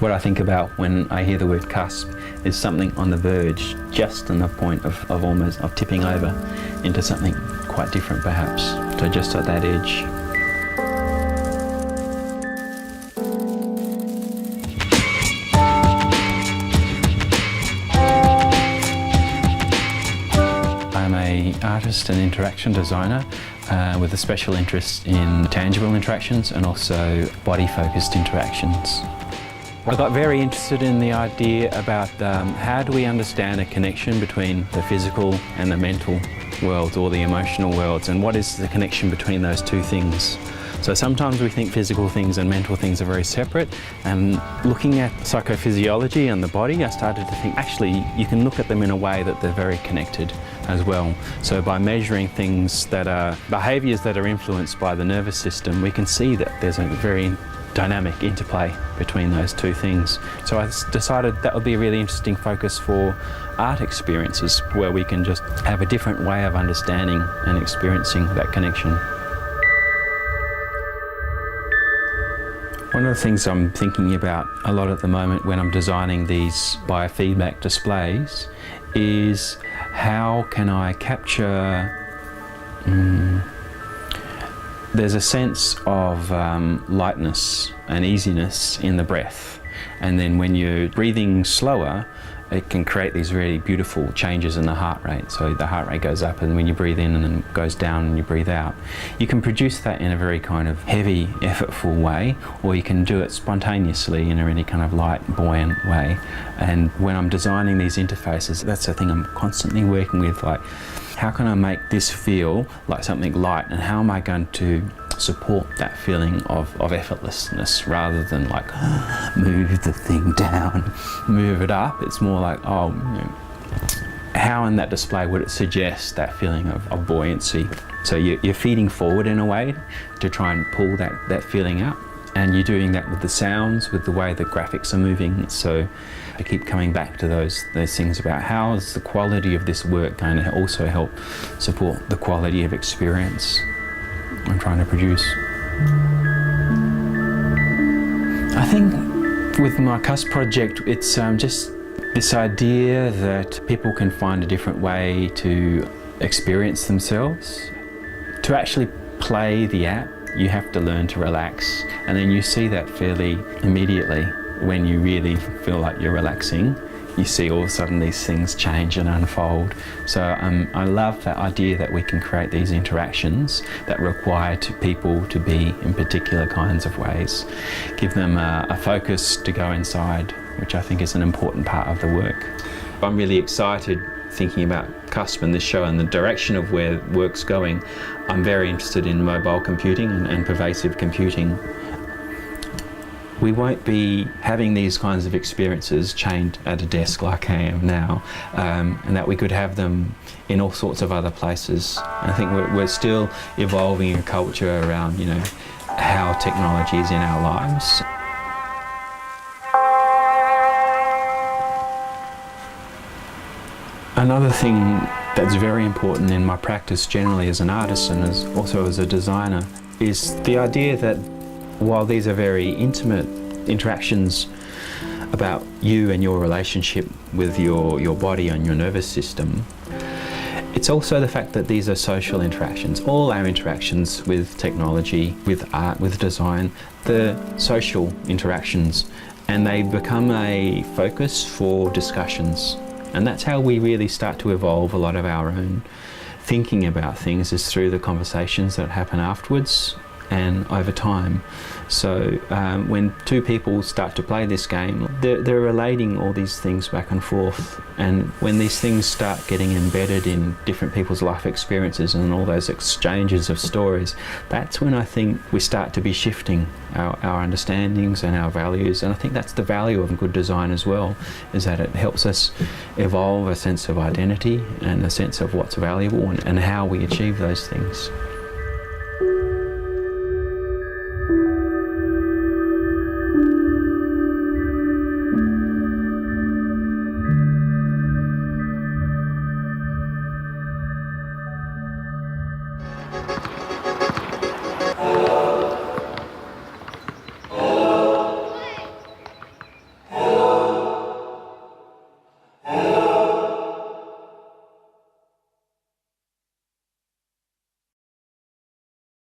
What I think about when I hear the word CUSP is something on the verge, just on the point of tipping over into something quite different perhaps. So just at that edge. I'm an artist and interaction designer with a special interest in tangible interactions and also body-focused interactions. I got very interested in the idea about how do we understand a connection between the physical and the mental worlds or the emotional worlds, and what is the connection between those two things. So sometimes we think physical things and mental things are very separate, and looking at psychophysiology and the body, I started to think actually you can look at them in a way that they're very connected as well. So by measuring things that are behaviours that are influenced by the nervous system, we can see that there's a very dynamic interplay between those two things. So I decided that would be a really interesting focus for art experiences, where we can just have a different way of understanding and experiencing that connection. One of the things I'm thinking about a lot at the moment when I'm designing these biofeedback displays is how can I capture there's a sense of lightness and easiness in the breath, and then when you're breathing slower, it can create these really beautiful changes in the heart rate. So the heart rate goes up, and when you breathe in and then goes down and you breathe out. You can produce that in a very kind of heavy, effortful way, or you can do it spontaneously in a really kind of light, buoyant way. And when I'm designing these interfaces, that's the thing I'm constantly working with, like, how can I make this feel like something light, and how am I going to support that feeling of effortlessness rather than like move the thing down, move it up. It's more like, oh, you know, how in that display would it suggest that feeling of buoyancy? So you're feeding forward in a way to try and pull that feeling out, and you're doing that with the sounds, with the way the graphics are moving. So I keep coming back to those things about how is the quality of this work going to also help support the quality of experience I'm trying to produce. I think with my CUSP project, it's just this idea that people can find a different way to experience themselves. To actually play the app, you have to learn to relax, and then you see that fairly immediately. When you really feel like you're relaxing, you see all of a sudden these things change and unfold. So I love that idea that we can create these interactions that require people to be in particular kinds of ways. Give them a focus to go inside, which I think is an important part of the work. I'm really excited thinking about CUSP and this show and the direction of where work's going. I'm very interested in mobile computing and pervasive computing. We won't be having these kinds of experiences chained at a desk like I am now, and that we could have them in all sorts of other places. I think we're still evolving a culture around, you know, how technology is in our lives. Another thing that's very important in my practice generally as an artist and also as a designer is the idea that while these are very intimate interactions about you and your relationship with your body and your nervous system, it's also the fact that these are social interactions. All our interactions with technology, with art, with design, they're social interactions, and they become a focus for discussions. And that's how we really start to evolve a lot of our own thinking about things, is through the conversations that happen afterwards and over time. So when two people start to play this game, they're relating all these things back and forth, and when these things start getting embedded in different people's life experiences and all those exchanges of stories, that's when I think we start to be shifting our understandings and our values. And I think that's the value of good design as well, is that it helps us evolve a sense of identity and a sense of what's valuable and how we achieve those things.